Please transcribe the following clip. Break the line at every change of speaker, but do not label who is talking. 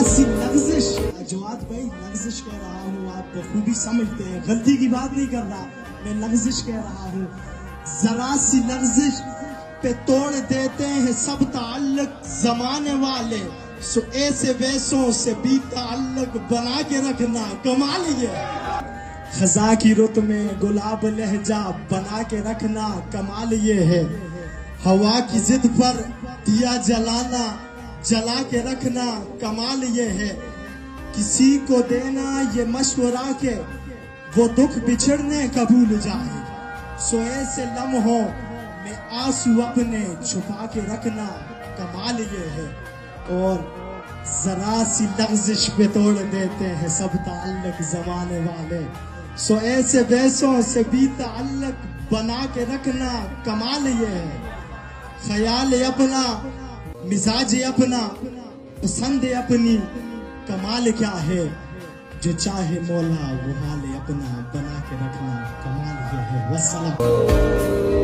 सी लग्जिश, जवाद भाई लग्जिश कह रहा हूँ, आप बखूबी समझते हैं, गलती की बात नहीं कर रहा, मैं लग्जिश कह रहा हूँ। जरा सी लग्जिश पे तोड़ देते हैं सब ताल्लुक जमाने वाले, सो ऐसे वैसों से भी ताल्लुक बना के रखना कमाल ये। खजा की रुत में गुलाब लहजा बना के रखना कमाल ये है। हवा की जिद पर दिया जलाना जला के रखना कमाल ये है। किसी को देना ये मशवरा के वो दुख बिछड़ने कबूल जाए, सो ऐसे लम्हों में आंसू अपने छुपा के रखना कमाल ये है। और जरा सी लफ्जिश पे तोड़ देते हैं सब ताल्लुक जमाने वाले, सो ऐसे वैसों से भी ताल्लुक बना के रखना कमाल ये है। ख्याल अपना, मिजाज अपना, पसंद अपनी, कमाल क्या है। जो चाहे मौला वो हाल अपना बना के रखना कमाल ये है। वस्सलाम।